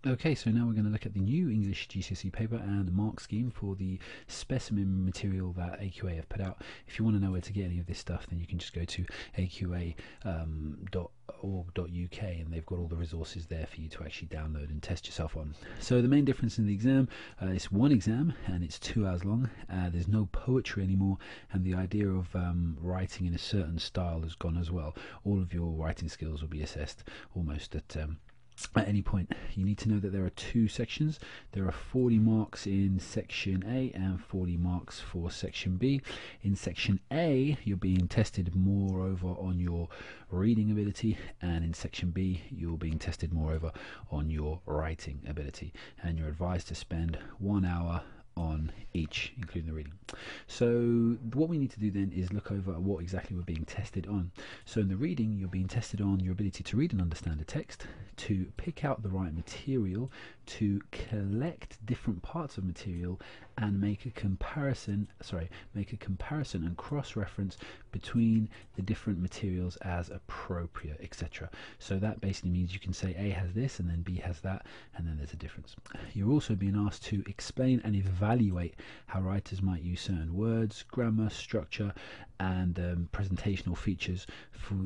Okay, so now we're going to look at the new English GCSE paper and the mark scheme for the specimen material that AQA have put out. If you want to know where to get any of this stuff, then you can just go to aqa.org.uk and they've got all the resources there for you to actually download and test yourself on. So the main difference in the exam, it's one exam and it's 2 hours long. There's no poetry anymore, and the idea of writing in a certain style has gone as well. All of your writing skills will be assessed almost at any point. You need to know that there are 2 sections. There are 40 marks in section A and 40 marks for section B. In section A, you're being tested moreover on your reading ability, and in section B, you're being tested moreover on your writing ability. And you're advised to spend 1 hour on each, including the reading. So what we need to do then is look over what exactly we're being tested on. So in the reading, you're being tested on your ability to read and understand a text, to pick out the right material, to collect different parts of material and make a comparison and cross-reference between the different materials as appropriate, etc. So that basically means you can say A has this and then B has that, and then there's a difference. You're also being asked to explain and evaluate how writers might use certain words, grammar, structure, and presentational features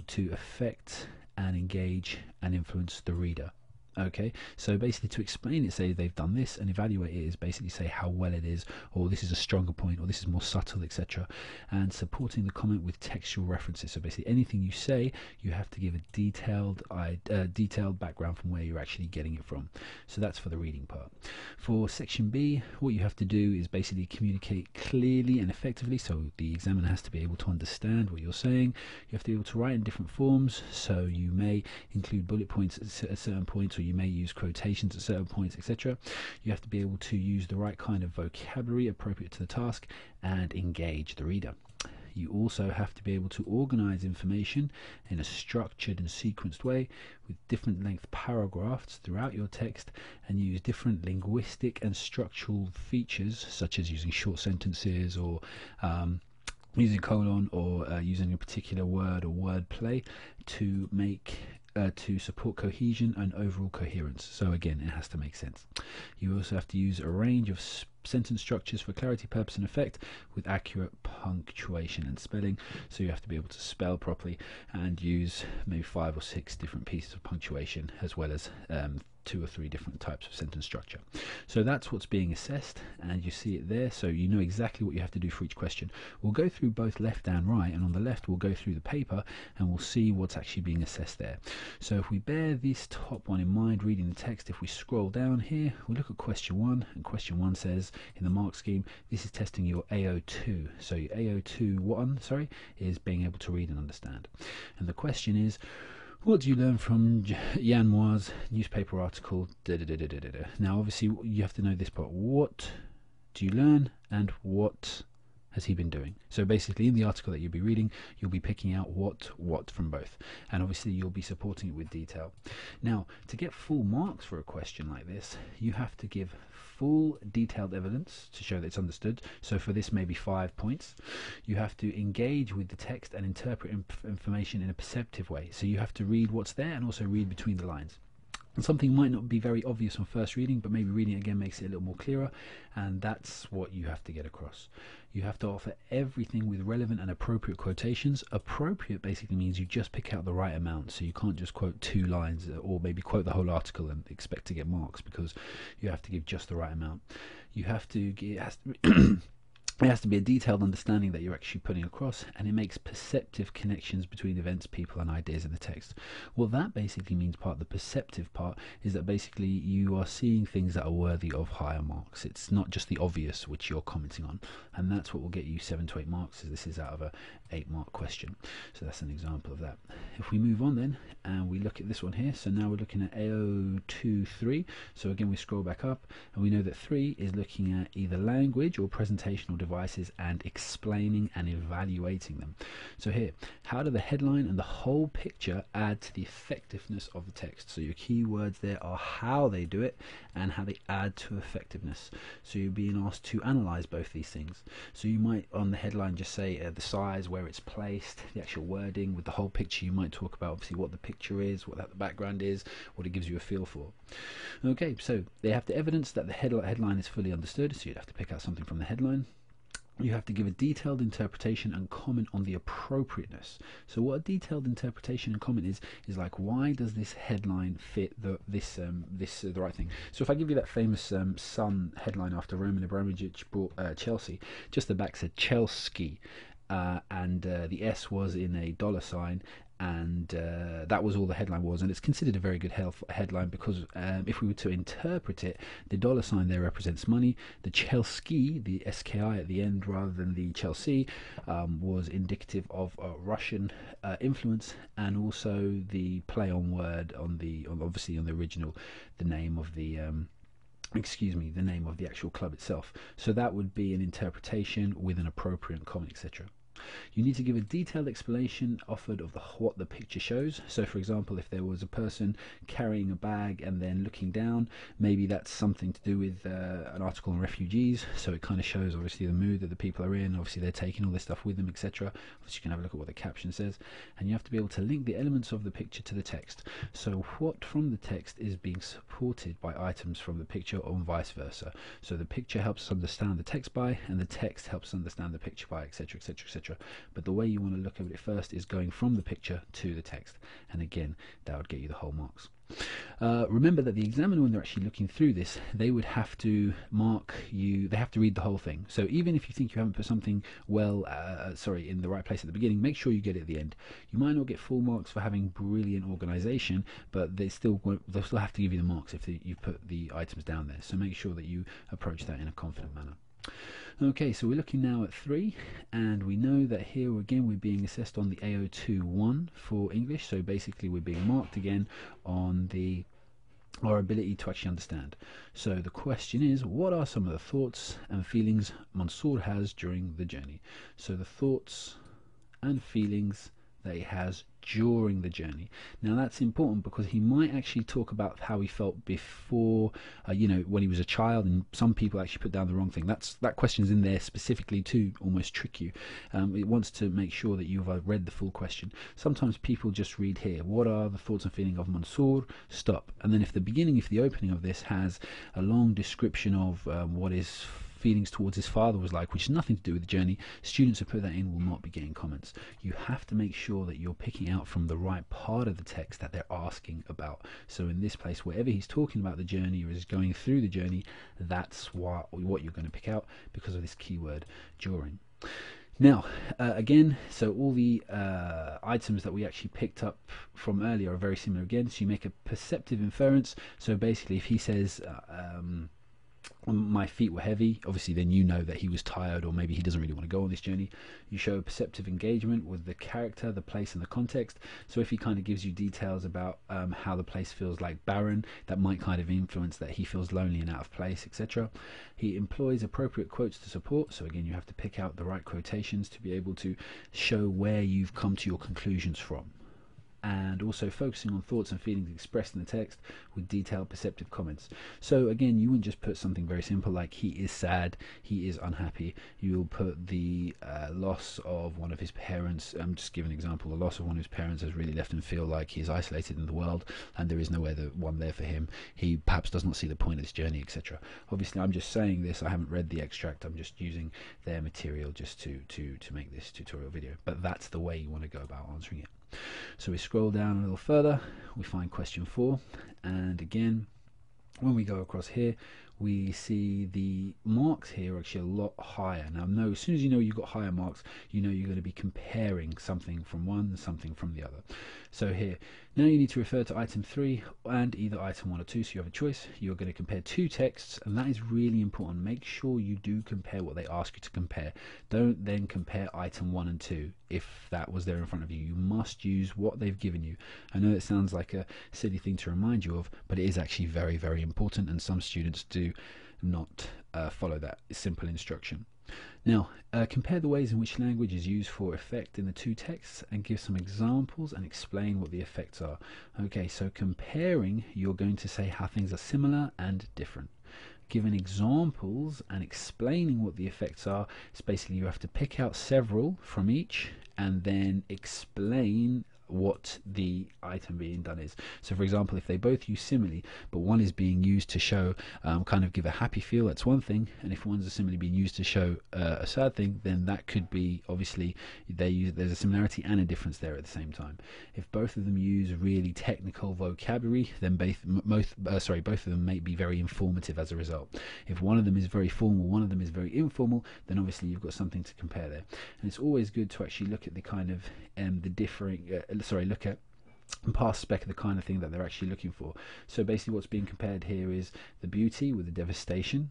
to affect and engage and influence the reader. Okay, so basically to explain it, say they've done this, and evaluate it is basically say how well it is, or this is a stronger point, or this is more subtle, etc. And supporting the comment with textual references. So basically anything you say, you have to give a detailed background from where you're actually getting it from. So that's for the reading part. For section B, what you have to do is basically communicate clearly and effectively, so the examiner has to be able to understand what you're saying. You have to be able to write in different forms, so you may include bullet points at certain points, or you may use quotations at certain points, etc. You have to be able to use the right kind of vocabulary appropriate to the task and engage the reader. You also have to be able to organize information in a structured and sequenced way with different length paragraphs throughout your text, and use different linguistic and structural features such as using short sentences, or using colon, or using a particular word or word play to make to support cohesion and overall coherence. So again, it has to make sense. You also have to use a range of sentence structures for clarity, purpose and effect, with accurate punctuation and spelling. So you have to be able to spell properly and use maybe 5 or 6 different pieces of punctuation, as well as 2 or 3 different types of sentence structure. So that's what's being assessed, and you see it there, so you know exactly what you have to do for each question. We'll go through both left and right, and on the left we'll go through the paper and we'll see what's actually being assessed there. So if we bear this top one in mind, reading the text, if we scroll down here, we'll look at question 1, and question 1 says in the mark scheme, this is testing your AO2. So your AO2 is being able to read and understand. And the question is, what do you learn from Yan Moi's newspaper article? Now, obviously, you have to know this part. What do you learn, and what has he been doing? So basically, in the article that you'll be reading, you'll be picking out what from both, and obviously you'll be supporting it with detail. Now, to get full marks for a question like this, you have to give full detailed evidence to show that it's understood. So for this, maybe 5 points. You have to engage with the text and interpret information in a perceptive way. So you have to read what's there and also read between the lines. And something might not be very obvious on first reading, but maybe reading it again makes it a little more clearer, and that's what you have to get across. You have to offer everything with relevant and appropriate quotations. Appropriate basically means you just pick out the right amount, so you can't just quote 2 lines or maybe quote the whole article and expect to get marks, because you have to give just the right amount. You have to it has to be a detailed understanding that you're actually putting across, and it makes perceptive connections between events, people and ideas in the text. What that basically means, part of the perceptive part, is that basically you are seeing things that are worthy of higher marks. It's not just the obvious which you're commenting on, and that's what will get you 7 to 8 marks, as this is out of a 8-mark question. So that's an example of that. If we move on then and we look at this one here, so now we're looking at AO23. So again, we scroll back up and we know that 3 is looking at either language or presentational device. devices and explaining and evaluating them. So here, how do the headline and the whole picture add to the effectiveness of the text? So your key words there are how they do it and how they add to effectiveness. So you're being asked to analyze both these things. So you might on the headline just say the size, where it's placed, the actual wording. With the whole picture you might talk about obviously what the picture is, what the background is, what it gives you a feel for. Okay, so they have to evidence that the headline is fully understood, so you'd have to pick out something from the headline. You have to give a detailed interpretation and comment on the appropriateness. So what a detailed interpretation and comment is like, why does this headline fit the right thing? So if I give you that famous Sun headline after Roman Abramovich bought Chelsea, just the back said Chelsea, and the S was in a dollar sign, and that was all the headline was, and it's considered a very good headline because if we were to interpret it, the dollar sign there represents money. The Chelsea, the SKI at the end rather than the Chelsea, was indicative of Russian influence, and also the play on word obviously on the original, the name of the the name of the actual club itself. So that would be an interpretation with an appropriate comment, etc. You need to give a detailed explanation offered of what the picture shows. So for example, if there was a person carrying a bag and then looking down, maybe that's something to do with an article on refugees, so it kind of shows obviously the mood that the people are in. Obviously they're taking all this stuff with them, etc. Obviously you can have a look at what the caption says, and you have to be able to link the elements of the picture to the text. So what from the text is being supported by items from the picture, or vice versa. So the picture helps us understand the text by, and the text helps us understand the picture by, etc, etc, etc. But the way you want to look at it first is going from the picture to the text, and again that would get you the whole marks. Remember that the examiner, when they're actually looking through this, they would have to mark you, they have to read the whole thing. So even if you think you haven't put something in the right place at the beginning, make sure you get it at the end. You might not get full marks for having brilliant organization, but they'll still have to give you the marks if you've put the items down there. So make sure that you approach that in a confident manner. Okay, so we're looking now at 3, and we know that here again we're being assessed on the AO2-1 for English. So basically we're being marked again on our ability to actually understand. So the question is, what are some of the thoughts and feelings Mansour has during the journey? So the thoughts and feelings that he has during the journey. Now that's important because he might actually talk about how he felt before, when he was a child, and some people actually put down the wrong thing. That question's in there specifically to almost trick you. It wants to make sure that you've read the full question. Sometimes people just read here, what are the thoughts and feelings of Mansour, stop, and then if the opening of this has a long description of what his feelings towards his father was like, which has nothing to do with the journey, students who put that in will not be getting comments. You have to make sure that you're picking out from the right part of the text that they're asking about. So in this place, wherever he's talking about the journey or is going through the journey, that's what you're going to pick out because of this keyword during. Now, again, so all the items that we actually picked up from earlier are very similar again. So you make a perceptive inference. So basically, if he says my feet were heavy, obviously then you know that he was tired, or maybe he doesn't really want to go on this journey. You show a perceptive engagement with the character, the place and the context. So if he kind of gives you details about how the place feels like barren, that might kind of influence that he feels lonely and out of place, etc. He employs appropriate quotes to support, so again you have to pick out the right quotations to be able to show where you've come to your conclusions from. And also focusing on thoughts and feelings expressed in the text with detailed perceptive comments. So again, you wouldn't just put something very simple like he is sad, he is unhappy. You will put the loss of one of his parents. Just give an example. The loss of one of his parents has really left him feel like he's isolated in the world and there is nowhere one there for him. He perhaps does not see the point of this journey, etc. Obviously I'm just saying this, I haven't read the extract, I'm just using their material just to make this tutorial video, but that's the way you want to go about answering it. So we scroll down a little further, we find question 4, and again when we go across here we see the marks here are actually a lot higher. Now as soon as you know you've got higher marks, you know you're going to be comparing something from one and something from the other. So here, now you need to refer to item 3 and either item 1 or 2, so you have a choice. You're going to compare two texts, and that is really important. Make sure you do compare what they ask you to compare. Don't then compare item 1 and 2 if that was there in front of you. You must use what they've given you. I know it sounds like a silly thing to remind you of, but it is actually very, very important, and some students do not follow that simple instruction. Now, compare the ways in which language is used for effect in the two texts and give some examples and explain what the effects are. Okay, so comparing, you're going to say how things are similar and different. Giving examples and explaining what the effects are, it's basically you have to pick out several from each and then explain what the item being done is. So for example, if they both use simile, but one is being used to show kind of give a happy feel, that's one thing, and if one's a simile being used to show a sad thing, then that could be obviously there's a similarity and a difference there at the same time. If both of them use really technical vocabulary, then both of them may be very informative as a result. If one of them is very formal, one of them is very informal, then obviously you've got something to compare there. And it's always good to actually look at the kind of the differing look at and pass spec of the kind of thing that they're actually looking for. So basically what's being compared here is the beauty with the devastation.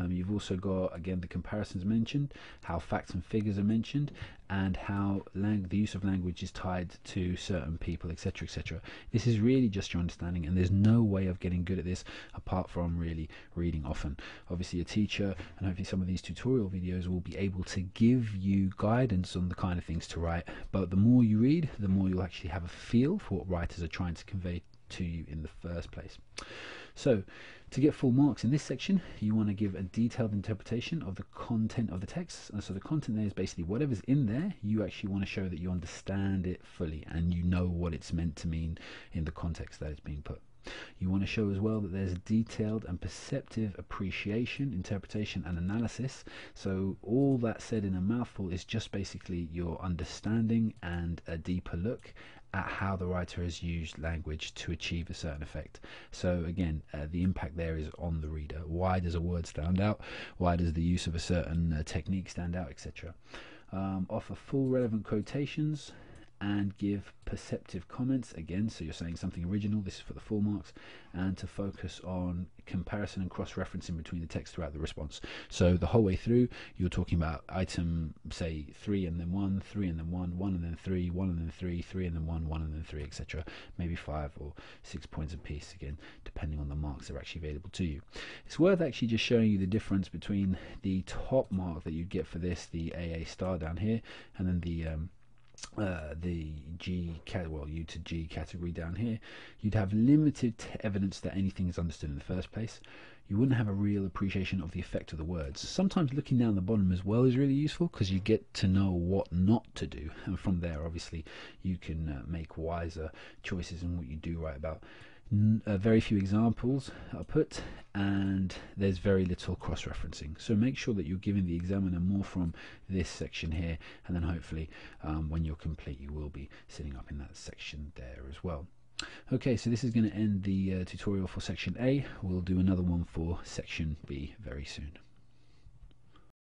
You've also got, again, the comparisons mentioned, how facts and figures are mentioned, and how the use of language is tied to certain people, etc., etc. This is really just your understanding, and there's no way of getting good at this apart from really reading often. Obviously a teacher, and hopefully some of these tutorial videos will be able to give you guidance on the kind of things to write, but the more you read, the more you'll actually have a feel for what writers are trying to convey to you in the first place. So to get full marks in this section, you want to give a detailed interpretation of the content of the text. And so the content there is basically whatever's in there, you actually want to show that you understand it fully and you know what it's meant to mean in the context that it's being put. You want to show as well that there's a detailed and perceptive appreciation, interpretation and analysis. So all that said in a mouthful is just basically your understanding and a deeper look at how the writer has used language to achieve a certain effect. So again, the impact there is on the reader. Why does a word stand out? Why does the use of a certain technique stand out, etc. Offer full relevant quotations and give perceptive comments, again, so you're saying something original, this is for the full marks, and to focus on comparison and cross-referencing between the text throughout the response. So the whole way through, you're talking about item, say, 3 and then 1, 3 and then 1, 1 and then 3, 1 and then 3, 3 and then 1, 1 and then 3, etc. Maybe 5 or 6 points apiece, again, depending on the marks that are actually available to you. It's worth actually just showing you the difference between the top mark that you'd get for this, the AA star down here, and then the U to G category down here. You'd have limited evidence that anything is understood in the first place. You wouldn't have a real appreciation of the effect of the words. Sometimes looking down the bottom as well is really useful because you get to know what not to do, and from there obviously you can make wiser choices in what you do write about. Very few examples are put and there's very little cross-referencing, so make sure that you're giving the examiner more from this section here, and then hopefully when you're complete you will be sitting up in that section there as well. Okay, so this is going to end the tutorial for section A. We'll do another one for section B very soon.